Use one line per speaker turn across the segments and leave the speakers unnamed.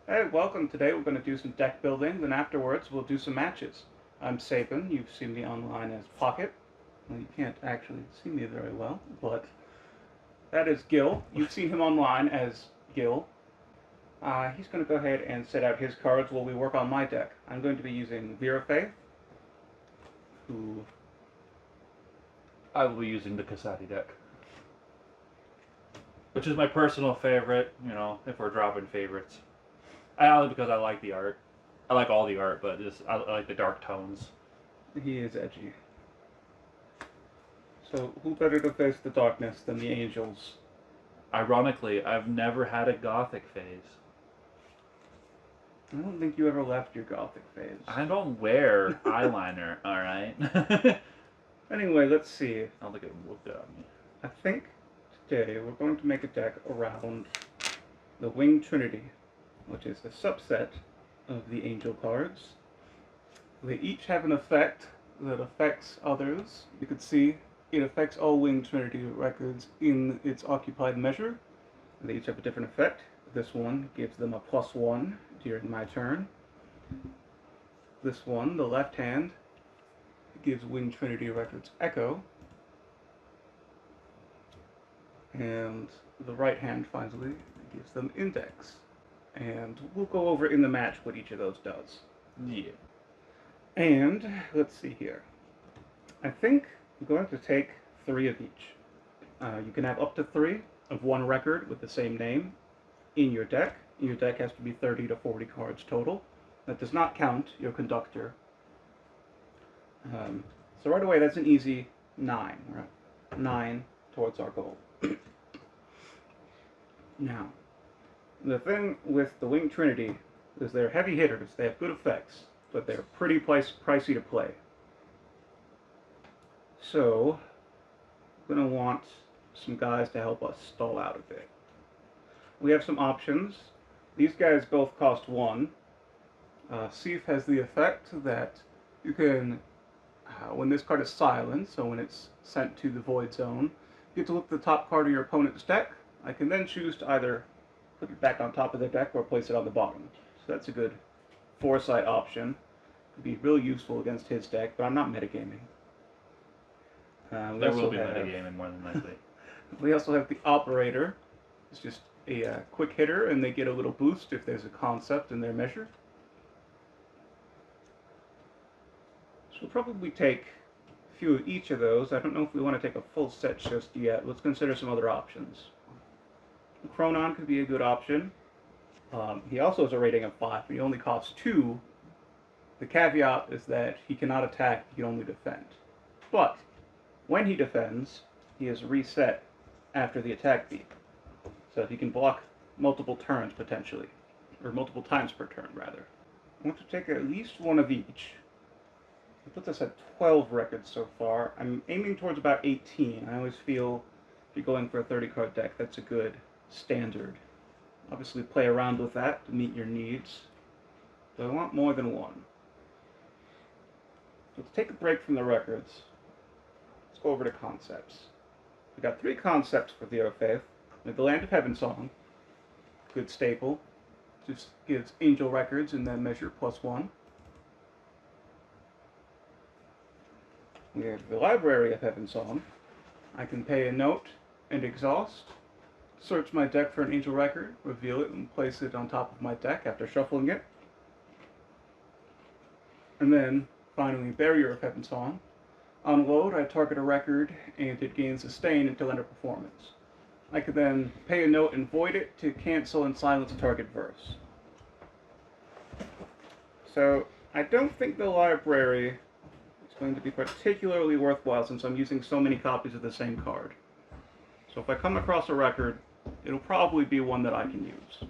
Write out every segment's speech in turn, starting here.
Hey, welcome. Today we're going to do some deck building, then afterwards we'll do some matches. I'm Saban. You've seen me online as Pocket. Well, you can't actually see me very well, but that is Gil. You've seen him online as Gil. He's going to go ahead and set out his cards while we work on my deck. I'm going to be using Vera Faith, who
I will be using the Kasadi deck, which is my personal favorite. If we're dropping favorites, only because I like the art. I like all the art, but I like the dark tones.
he is edgy. So who better to face the darkness than the angels?
Ironically, I've never had a gothic phase.
I don't think you ever left your gothic phase.
I don't wear eyeliner. All right.
Anyway, let's see.
I don't think it looked at me.
I think today we're going to make a deck around the Winged Trinity, which is a subset of the angel cards. They each have an effect that affects others. You can see it affects all Winged Trinity records in its occupied measure. They each have a different effect. This one gives them a +1 during my turn. This one, the left hand, gives Winged Trinity records Echo. And the right hand finally gives them Index. And we'll go over in the match what each of those does.
Yeah.
And let's see here. I think I'm going to take 3 of each. You can have up to 3 of one record with the same name in your deck. Your deck has to be 30 to 40 cards total. That does not count your conductor. So right away, that's an easy 9. Right? 9 towards our goal. Now, the thing with the Winged Trinity is they're heavy hitters. They have good effects, but they're pretty pricey to play. So, we're going to want some guys to help us stall out a bit. We have some options. These guys both cost 1. Seif has the effect that you can, when this card is silent, so when it's sent to the Void Zone, you get to look at the top card of your opponent's deck. I can then choose to either put it back on top of the deck or place it on the bottom. So that's a good foresight option. Could be really useful against his deck, but I'm not metagaming.
There will be metagaming more than likely.
We also have the Operator. It's just a quick hitter, and they get a little boost if there's a concept in their measure. So we'll probably take a few of each of those. I don't know if we want to take a full set just yet. Let's consider some other options. Chronon could be a good option. He also has a rating of 5, but he only costs 2. The caveat is that he cannot attack, he can only defend. But when he defends, he is reset after the attack beat. So he can block multiple turns potentially, or multiple times per turn rather. I want to take at least 1 of each. It puts us at 12 records so far. I'm aiming towards about 18. I always feel if you're going for a 30-card deck, that's a good standard. Obviously play around with that to meet your needs, but I want more than 1. Let's take a break from the records. Let's go over to concepts. We got 3 concepts for Vera Faith. We have the Land of Heaven Song, good staple, just gives angel records in that measure +1. We have the Library of Heaven Song. I can pay a note and exhaust, search my deck for an angel record, reveal it, and place it on top of my deck after shuffling it. And then, finally, Barrier of Heaven Song. On load, I target a record, and it gains sustain until end of performance. I could then pay a note and void it to cancel and silence a target verse. So, I don't think the library is going to be particularly worthwhile since I'm using so many copies of the same card. So if I come across a record, it'll probably be one that I can use.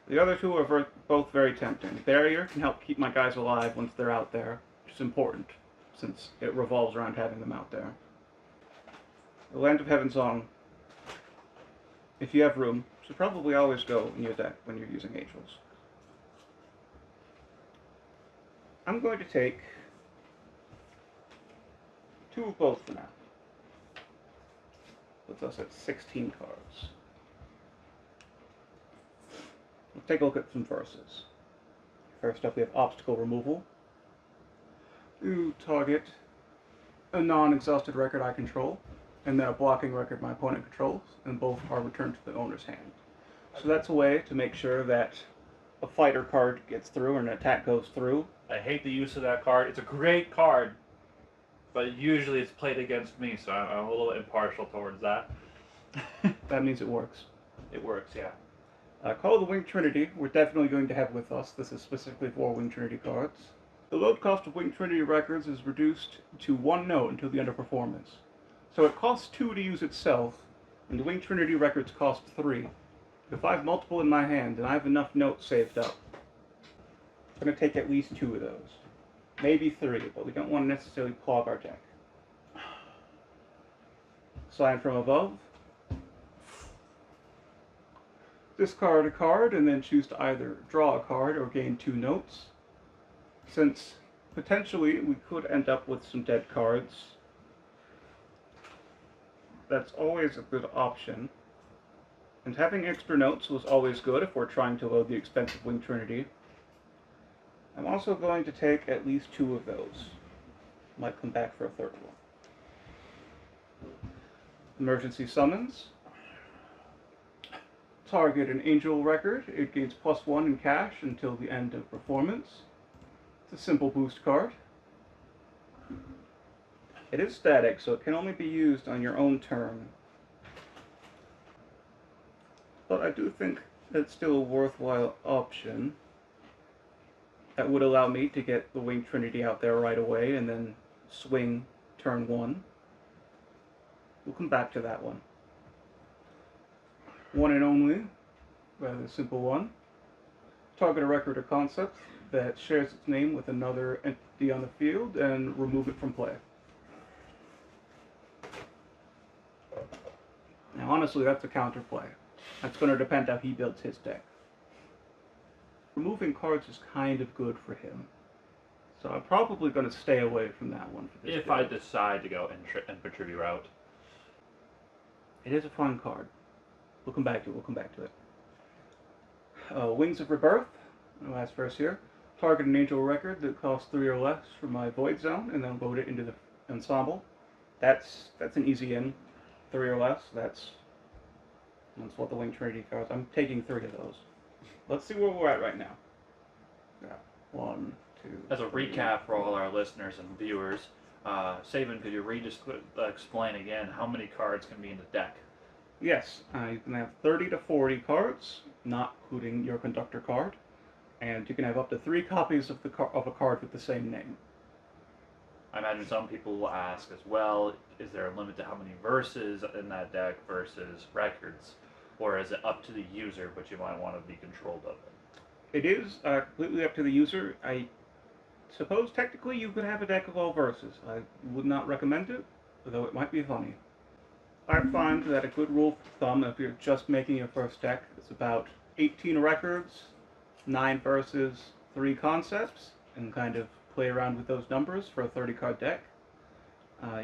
The other 2 are both very tempting. Barrier can help keep my guys alive once they're out there, which is important, since it revolves around having them out there. The Land of Heaven Song, if you have room, should probably always go in your deck when you're using angels. I'm going to take 2 of both for now. Puts us at 16 cards. Let's take a look at some verses. First up, we have obstacle removal. You target a non-exhausted record I control, and then a blocking record my opponent controls, and both are returned to the owner's hand. So that's a way to make sure that a fighter card gets through or an attack goes through.
I hate the use of that card. It's a great card, but usually it's played against me, so I'm a little impartial towards that.
That means it works.
It works, yeah.
Call of the Winged Trinity, we're definitely going to have with us. This is specifically for Winged Trinity cards. The load cost of Winged Trinity records is reduced to 1 note until the end of performance. So it costs 2 to use itself, and the Winged Trinity records cost 3. If I have multiple in my hand, and I have enough notes saved up, I'm going to take at least 2 of those. Maybe 3, but we don't want to necessarily clog our deck. Sign from above. Discard a card, and then choose to either draw a card or gain 2 notes. Since potentially we could end up with some dead cards, that's always a good option. And having extra notes was always good if we're trying to load the expensive Winged Trinity. I'm also going to take at least 2 of those. Might come back for a 3rd one. Emergency summons. Target an angel record. It gains +1 in cash until the end of performance. It's a simple boost card. It is static, so it can only be used on your own turn. But I do think it's still a worthwhile option. That would allow me to get the Winged Trinity out there right away and then swing turn 1. We'll come back to that one. One and only, rather simple one. Target a record or concept that shares its name with another entity on the field and remove it from play. Now honestly, that's a counterplay. That's going to depend how he builds his deck. Removing cards is kind of good for him. So I'm probably going to stay away from that one for this
If
build.
I decide to go infantry route.
It is a fun card. We'll come back to it. Wings of Rebirth. Last verse here. Target an angel record that costs 3 or less from my void zone, and then load it into the ensemble. That's an easy in. 3 or less. That's what the Winged Trinity cards. I'm taking 3 of those. Let's see where we're at right now. Yeah. 1, 2.
As a recap for all our listeners and viewers, Saban, could you explain again how many cards can be in the deck?
Yes, you can have 30 to 40 cards, not including your conductor card, and you can have up to 3 copies of a card with the same name.
I imagine some people will ask as well, is there a limit to how many verses in that deck versus records? Or is it up to the user, but you might want to be controlled of it?
It is completely up to the user. I suppose technically you could have a deck of all verses. I would not recommend it, though it might be funny. I find that a good rule of thumb, if you're just making your first deck, is about 18 records, 9 verses, 3 concepts, and kind of play around with those numbers for a 30-card deck.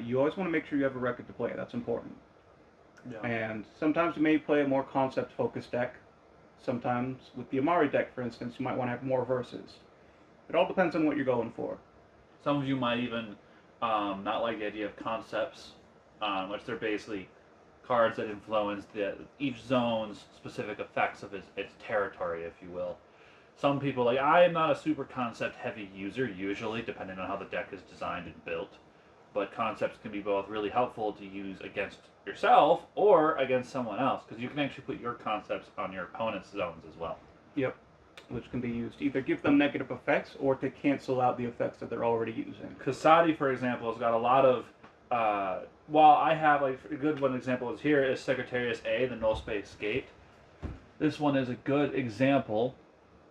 You always want to make sure you have a record to play. That's important.
Yeah.
And sometimes you may play a more concept-focused deck. Sometimes, with the Amari deck, for instance, you might want to have more verses. It all depends on what you're going for.
Some of you might even not like the idea of concepts, which they're basically cards that influence each zone's specific effects of its territory, if you will. Some people, like, I am not a super concept-heavy user, usually, depending on how the deck is designed and built. But concepts can be both really helpful to use against yourself or against someone else, because you can actually put your concepts on your opponent's zones as well.
Yep, which can be used to either give them negative effects or to cancel out the effects that they're already using.
Kasadi, for example, has got a lot of, while I have, like, a good one example is here is Secretarius A, the Null Space Gate. This one is a good example.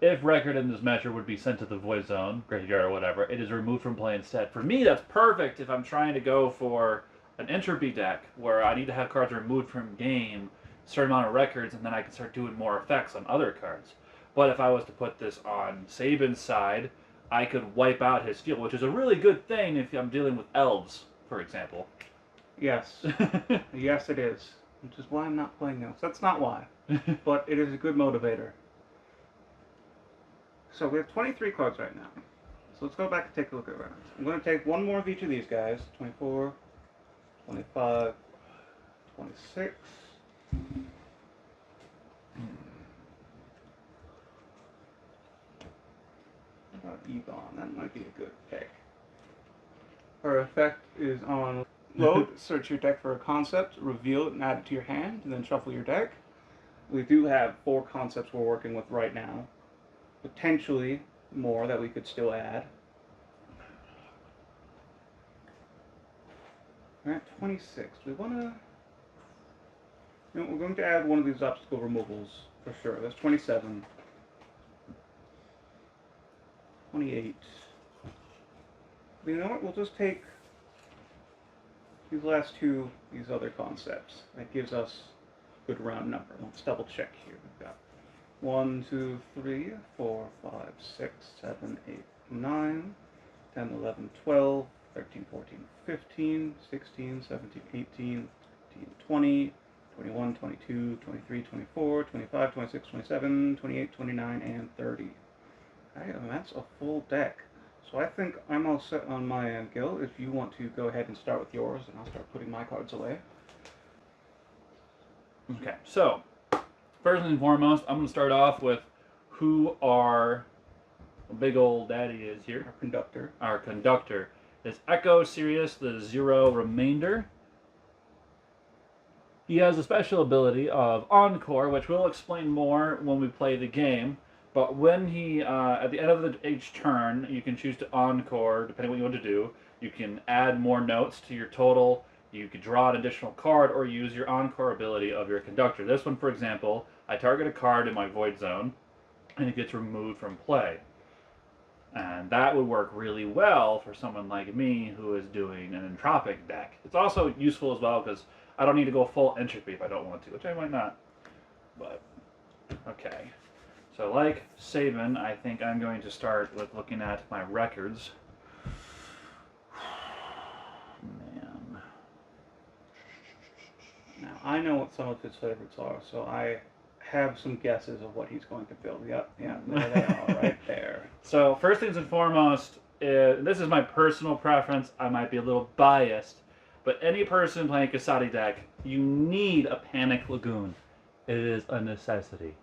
If record in this measure would be sent to the void zone, graveyard or whatever, it is removed from play instead. For me, that's perfect if I'm trying to go for an entropy deck where I need to have cards removed from game, a certain amount of records, and then I can start doing more effects on other cards. But if I was to put this on Saban's side, I could wipe out his field, which is a really good thing if I'm dealing with elves, for example.
Yes. Yes, it is. Which is why I'm not playing elves. That's not why. But it is a good motivator. So we have 23 cards right now. So let's go back and take a look around. I'm going to take one more of each of these guys. 24, 25, 26. How about Ebon? That might be a good pick. Her effect is on load. Search your deck for a concept, reveal it, and add it to your hand, and then shuffle your deck. We do have 4 concepts we're working with right now. Potentially more that we could still add. We're at 26. We want to... You know, we're going to add one of these obstacle removals for sure. That's 27. 28. But you know what? We'll just take these last 2, these other concepts. That gives us a good round number. Let's double check here. We've got 1, 2, 3, 4, 5, 6, 7, 8, 9, 10, 11, 12, 13, 14, 15, 16, 17, 18, 19, 20, 21, 22, 23, 24, 25, 26, 27, 28, 29, and 30. Okay, and that's a full deck. So I think I'm all set on my end, Gil. If you want to go ahead and start with yours, and I'll start putting my cards away.
Okay, so first and foremost, I'm going to start off with who our big old daddy is here.
Our conductor.
Our conductor is Echo Sirius, the Zero Remainder. He has a special ability of Encore, which we'll explain more when we play the game. But when he, at the end of each turn, you can choose to Encore, depending on what you want to do. You can add more notes to your total. You could draw an additional card or use your Encore ability of your conductor. This one, for example, I target a card in my Void Zone, and it gets removed from play. And that would work really well for someone like me who is doing an entropic deck. It's also useful as well because I don't need to go full entropy if I don't want to, which I might not. But, okay. So like Saban, I think I'm going to start with looking at my records. Man.
Now, I know what some of his favorites are, so I have some guesses of what he's going to build. Yep, yeah, there they are, right there.
So first things and foremost, this is my personal preference. I might be a little biased, but any person playing Kasadi deck, you need a Panic Lagoon. It is a necessity.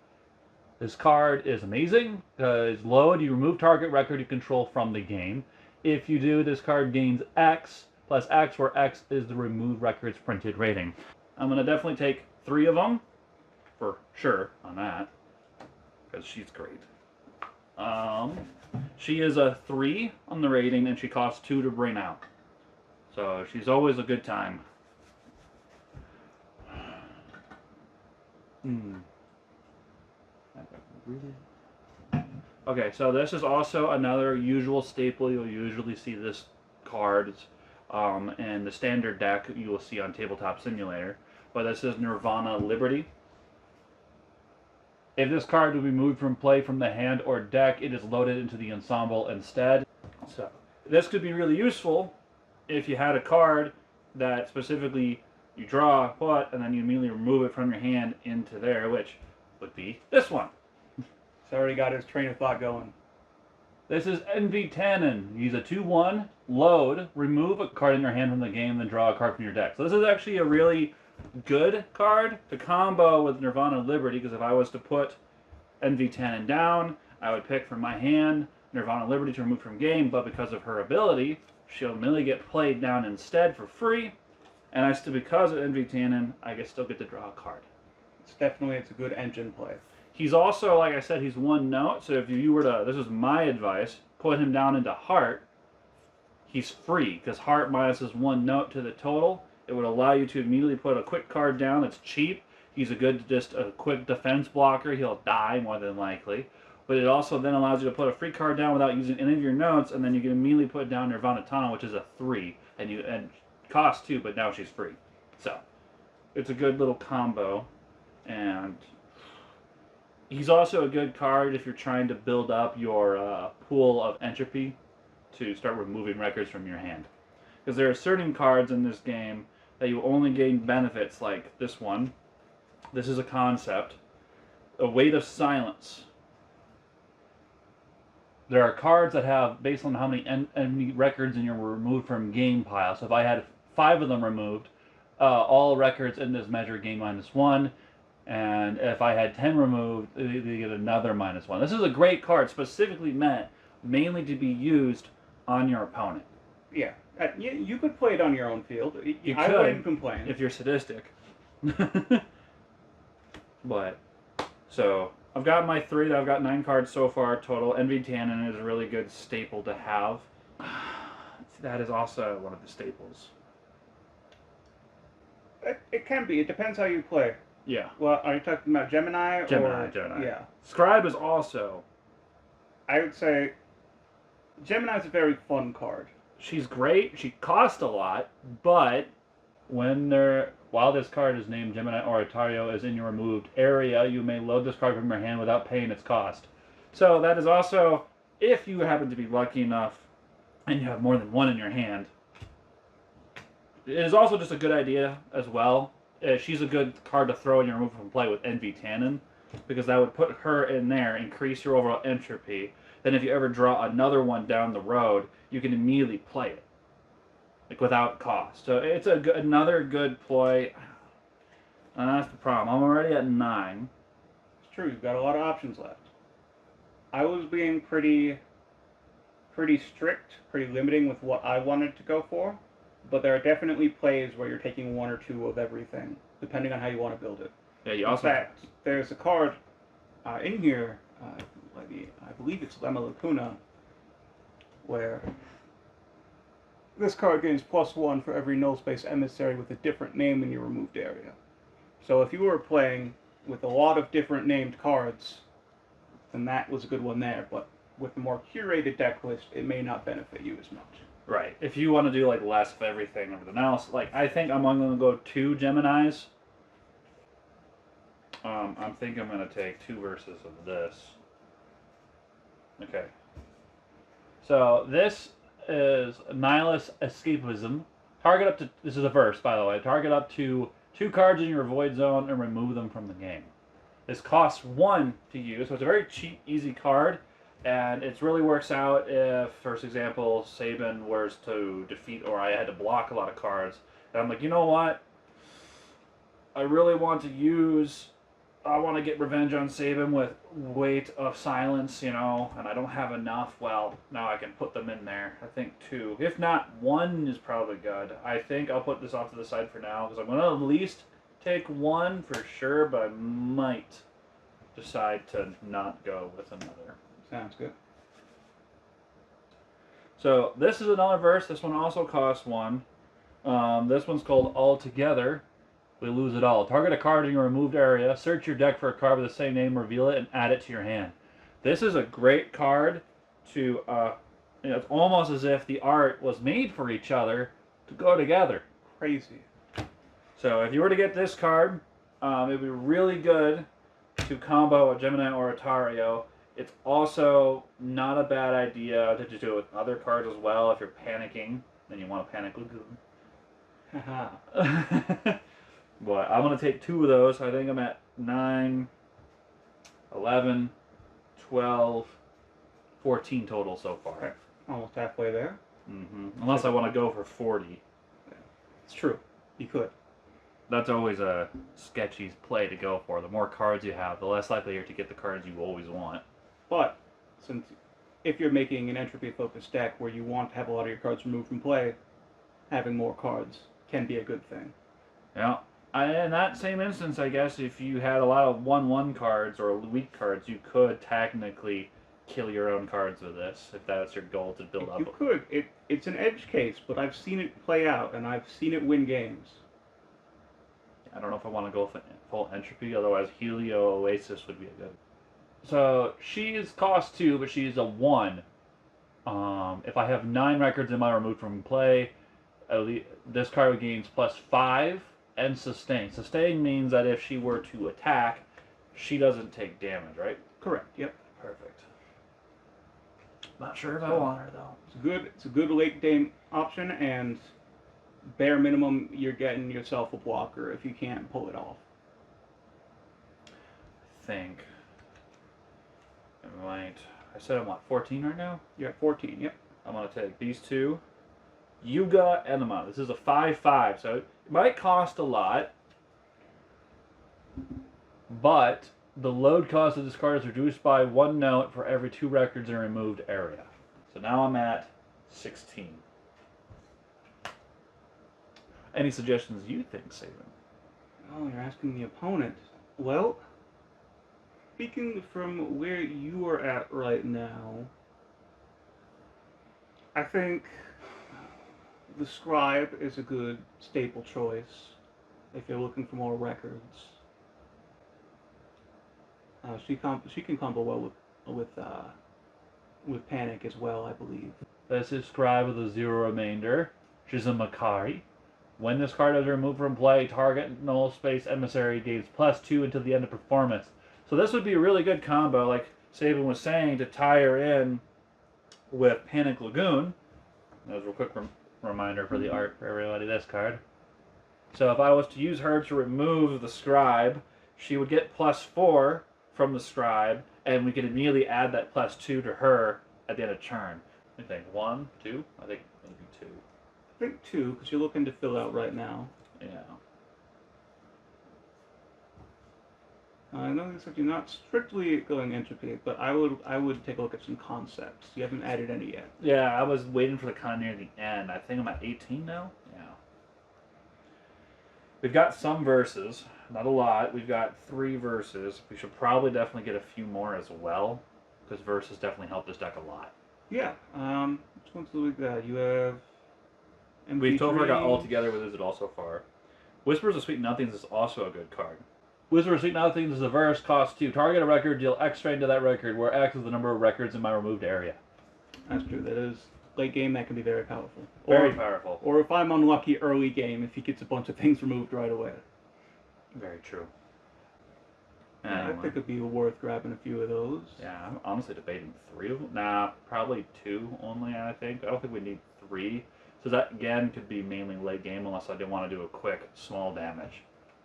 This card is amazing because load, you remove target record you control from the game. If you do, this card gains X plus X, where X is the remove records printed rating. I'm going to definitely take 3 of them, for sure, on that, because she's great. She is a 3 on the rating, and she costs 2 to bring out. So she's always a good time. Okay, so this is also another usual staple. You'll usually see this cards in the standard deck you will see on Tabletop Simulator. But this is Nirvana Liberty. If this card will be moved from play from the hand or deck, it is loaded into the ensemble instead. So this could be really useful if you had a card that specifically you draw, put, and then you immediately remove it from your hand into there, which would be this one.
He's already got his train of thought going.
This is Envy Tannen. He's a 2/1, load, remove a card in your hand from the game, then draw a card from your deck. So this is actually a really good card to combo with Nirvana Liberty, because if I was to put Envy Tannen down, I would pick from my hand Nirvana Liberty to remove from game, but because of her ability, she'll immediately get played down instead for free, and I still, because of Envy Tannen, I still get to draw a card.
It's a good engine play.
He's also, like I said, he's 1 note, so if you were to, this is my advice, put him down into Heart, he's free, because Heart minuses 1 note to the total. It would allow you to immediately put a quick card down that's cheap. He's just a quick defense blocker. He'll die more than likely. But it also then allows you to put a free card down without using any of your notes, and then you can immediately put down Nirvana Tunnel, which is a 3, and costs 2, but now she's free. So it's a good little combo, and he's also a good card if you're trying to build up your pool of entropy to start removing records from your hand. Because there are certain cards in this game that you only gain benefits, like this one. This is a concept. A Weight of Silence. there are cards that have, based on how many enemy records in your removed from game pile. So if I had 5 of them removed, all records in this measure gain -1. And if I had 10 removed, they get another -1. This is a great card, specifically meant mainly to be used on your opponent.
Yeah. You could play it on your own field. I
could,
wouldn't complain.
If you're sadistic. But, so, I've got my 3. I've got 9 cards so far total. Envy Tannin is a really good staple to have. That is also one of the staples.
It can be. It depends how you play.
Yeah.
Well, are you talking about Gemini?
Gemini.
Yeah.
Scribe is also...
I would say Gemini's a very fun card.
She's great. She costs a lot, but while this card is named Gemini Oratorio is in your removed area, you may load this card from your hand without paying its cost. So that is also, if you happen to be lucky enough and you have more than one in your hand, it is also just a good idea as well. She's a good card to throw in your remove from play with Envy Tannin, because that would put her in there, increase your overall entropy. Then if you ever draw another one down the road, you can immediately play it, like without cost. So it's another good ploy. And that's the problem. I'm already at 9.
It's true. You've got a lot of options left. I was being pretty strict, pretty limiting with what I wanted to go for. But there are definitely plays where you're taking 1 or 2 of everything, depending on how you want to build it.
Yeah, you
In
also.
fact, there's a card in here, I believe it's Lemma Lacuna, where this card gains +1 for every null space emissary with a different name in your removed area. So if you were playing with a lot of different named cards, then that was a good one there. But with a more curated deck list, it may not benefit you as much.
Right. If you want to do like less of everything and everything else, like I think I'm going to go 2 Geminis. I think I'm going to take 2 verses of this. Okay. So this is Nihilist Escapism. Target up to, this is a verse by the way, target up to 2 cards in your void zone and remove them from the game. This costs 1 to use, so it's a very cheap, easy card. And it really works out if, for example, Sabin was to defeat, or I had to block a lot of cards. And I'm like, you know what? I really want to get revenge on Sabin with Weight of Silence, and I don't have enough. Well, now I can put them in there. I think 2. If not, 1 is probably good. I think I'll put this off to the side for now, because I'm going to at least take 1 for sure, but I might decide to not go with another.
Sounds good.
So this is another verse. This one also costs 1. This one's called All Together. We lose it all. Target a card in your removed area. Search your deck for a card with the same name. Reveal it and add it to your hand. This is a great card to. It's almost as if the art was made for each other to go together.
Crazy.
So if you were to get this card, it would be really good to combo a Gemini Oratorio. It's also not a bad idea to just do it with other cards as well. If you're panicking, then you want to panic Lagoon.
Haha.
But I'm going to take 2 of those. I think I'm at 9, 11, 12, 14 total so far.
Okay. Almost halfway there.
Unless I want to go for 40.
It's true. You could.
That's always a sketchy play to go for. The more cards you have, the less likely you're to get the cards you always want.
But if you're making an entropy-focused deck where you want to have a lot of your cards removed from play, having more cards can be a good thing.
Yeah. In that same instance, I guess, if you had a lot of 1/1 cards or weak cards, you could technically kill your own cards with this, if that's your goal to build up.
You could. It's an edge case, but I've seen it play out, and I've seen it win games.
I don't know if I want to go for full entropy, otherwise Helio Oasis would be a good. So she is cost 2, but she's a 1. If I have 9 records in my removed from play, this card gains +5 and sustain. Sustain means that if she were to attack, she doesn't take damage, right?
Correct. Yep.
Perfect. Not sure if I want her though.
It's a good late game option, and bare minimum, you're getting yourself a blocker if you can't pull it off.
I think I might I said I'm, what, 14 right now?
You're at 14, yep.
I'm going to take these two. Yuga Enema. This is a 5/5, so it might cost a lot, but the load cost of this card is reduced by 1 note for every 2 records in a removed area. So now I'm at 16. Any suggestions you think, Saban?
Oh, you're asking the opponent. Well, speaking from where you are at right now, I think the Scribe is a good staple choice if you're looking for more records. She can combo well with Panic as well, I believe.
This is Scribe with a 0 remainder. She's a Makari. When this card is removed from play, target null space emissary gains +2 until the end of performance. So this would be a really good combo, like Saban was saying, to tie her in with Panic Lagoon. That was a real quick reminder for the art for everybody, this card. So if I was to use her to remove the Scribe, she would get +4 from the Scribe, and we could immediately add that +2 to her at the end of turn. I think 1, 2? I think maybe 2.
I think 2, because you're looking to fill out right now.
Yeah.
I know you said you're not strictly going entropy, but I would take a look at some concepts. You haven't added any yet.
Yeah, I was waiting for the con near the end. I think I'm at 18 now. Yeah. We've got some verses, not a lot. We've got 3 verses. We should probably definitely get a few more as well, because verses definitely help this deck a lot.
Yeah. Which ones do we got? You have.
We've so far got All Together with Is It All so far. Whispers of Sweet Nothings is also a good card. Whispers of Sweet Nothings is a verse, cost 2. Target a record, deal X strain to that record, where X is the number of records in my removed area.
That's true. That is late game. That can be very powerful.
Very powerful.
Or if I'm unlucky, early game, if he gets a bunch of things removed right away.
Very true.
Yeah,
Anyway.
I think it'd be worth grabbing a few of those.
Yeah, I'm honestly debating 3 of them. Nah, probably 2 only, I think. I don't think we need 3. So that, again, could be mainly late game unless I did want to do a quick, small damage.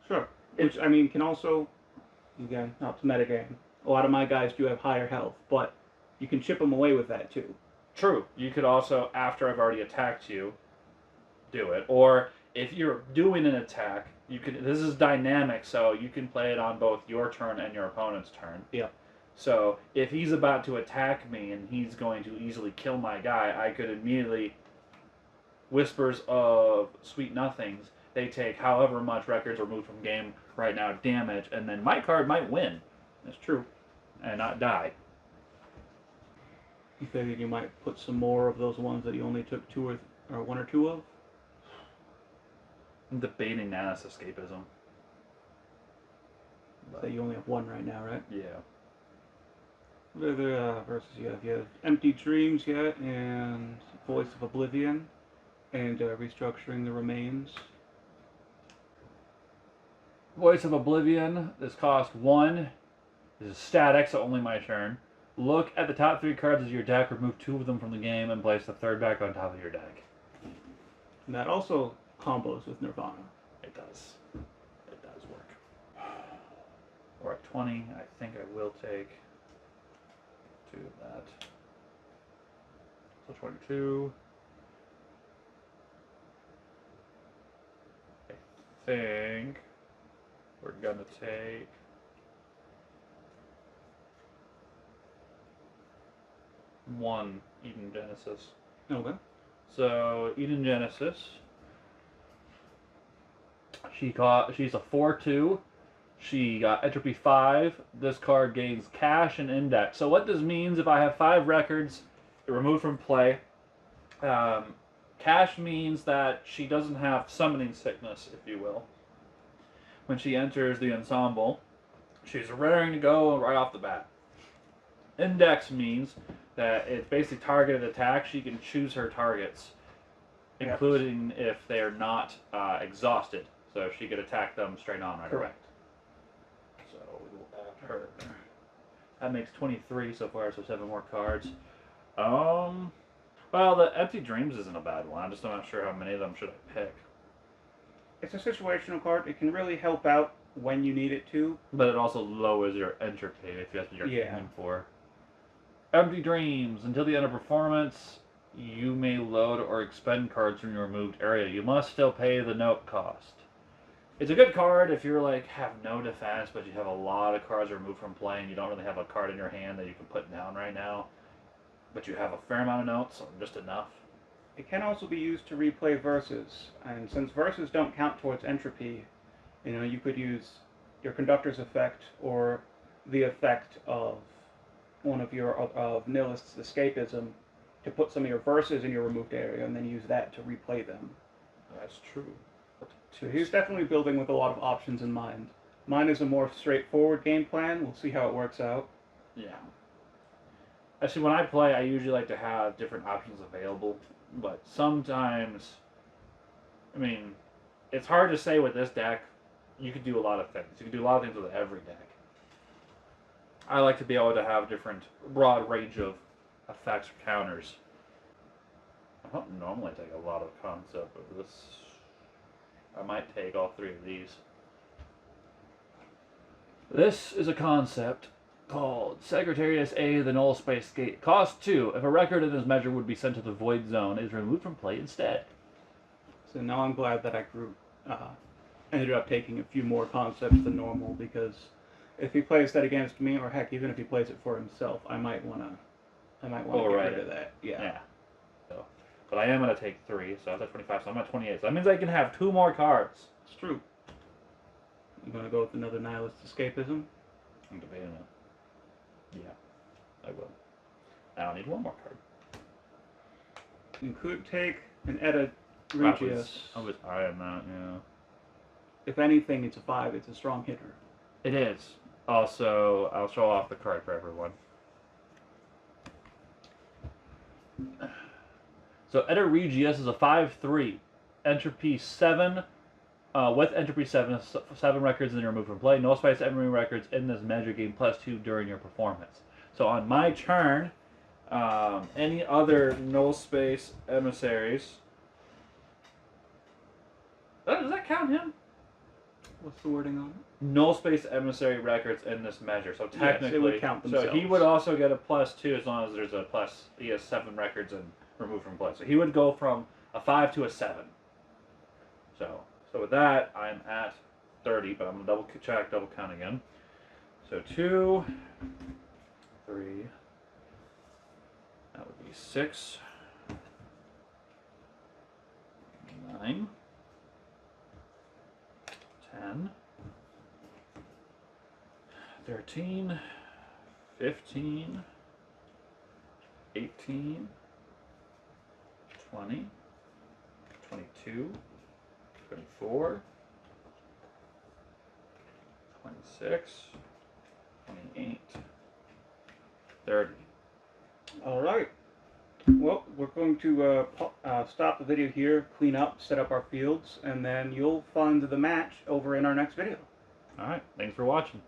Sure. Which, I mean, can also, again, helps metagame. A lot of my guys do have higher health, but you can chip them away with that, too.
True. You could also, after I've already attacked you, do it. Or if you're doing an attack, you can. This is dynamic, so you can play it on both your turn and your opponent's turn.
Yeah.
So if he's about to attack me and he's going to easily kill my guy, I could immediately Whispers of Sweet Nothings. They take however much records removed from game right now damage, and then my card might win.
That's true.
And not die.
You figured you might put some more of those ones that you only took 2 or 1 or 2 of?
I'm debating Nanas Escapism.
So you only have 1 right now, right?
Yeah.
What other verses you have? You have Empty Dreams yet, and Voice of Oblivion, and Restructuring the Remains.
Voice of Oblivion. This costs 1. This is static, so only my turn. Look at the top 3 cards of your deck, remove 2 of them from the game, and place the 3rd back on top of your deck.
And that also combos with Nirvana.
It does. It does work. We're at 20. I think I will take 2 of that. So 22. I think we're going to take one Eden Genesis.
Okay.
So Eden Genesis. She's a 4/2. She got entropy 5. This card gains cash and index. So what this means, if I have 5 records removed from play, cash means that she doesn't have summoning sickness, if you will. When she enters the ensemble, she's raring to go right off the bat. Index means that it's basically targeted attack. She can choose her targets, including if they are not exhausted. So she could attack them straight on right away. So we will add her. That makes 23 so far, so 7 more cards. Well, the Empty Dreams isn't a bad one. I'm just not sure how many of them should I pick.
It's a situational card. It can really help out when you need it to.
But it also lowers your entropy if that's what you're
Yeah.
aiming for. Empty Dreams. Until the end of performance, you may load or expend cards from your removed area. You must still pay the note cost. It's a good card if you're like have no defense, but you have a lot of cards removed from play and you don't really have a card in your hand that you can put down right now, but you have a fair amount of notes, or just enough.
It can also be used to replay verses, and since verses don't count towards entropy, you could use your conductor's effect or the effect of one of your of nihilist's escapism to put some of your verses in your removed area and then use that to replay them.
That's true.
So he's definitely building with a lot of options in mind. Mine is a more straightforward game plan. We'll see how it works out.
Yeah. Actually, when I play, I usually like to have different options available, but sometimes, I mean, it's hard to say with this deck. You could do a lot of things. You could do a lot of things with every deck. I like to be able to have different, broad range of effects or counters. I don't normally take a lot of concept, but this, I might take all three of these. This is a concept called Secretarius A, the Null Space Gate. Cost 2. If a record in this measure would be sent to the Void Zone, it is removed from play instead.
So now I'm glad that I ended up taking a few more concepts than normal, because if he plays that against me, or heck, even if he plays it for himself, I might wanna get rid of that. Yeah.
So, but I am gonna take 3, so that's at 25. So I'm at 28. So that means I can have 2 more cards.
It's true. I'm gonna go with another nihilist escapism.
I'm debating it. Yeah, I will. I don't need 1 more card.
You could take an Edda Regius.
I was eyeing that, yeah.
If anything, it's a 5. It's a strong hitter.
It is. Also, I'll show off the card for everyone. So Edda Regius is a 5/3, entropy 7. With entropy 7, 7 records in removed from play. No space entropy records in this measure gain +2 during your performance. So on my turn, any other null space emissaries. Does that count him?
What's the wording on it?
Null space emissary records in this measure. So technically,
yes, it would count themselves.
So he would also get a +2 as long as there's a plus. He has 7 records and removed from play. So he would go from a 5 to a 7. So with that, I'm at 30, but I'm gonna double count again. So 2, 3. That would be 6, 9, 10, 13, 15, 18, 20, 22, 24, 26, 28, 30.
All right. Well, we're going to stop the video here, clean up, set up our fields, and then you'll find the match over in our next video.
All right. Thanks for watching.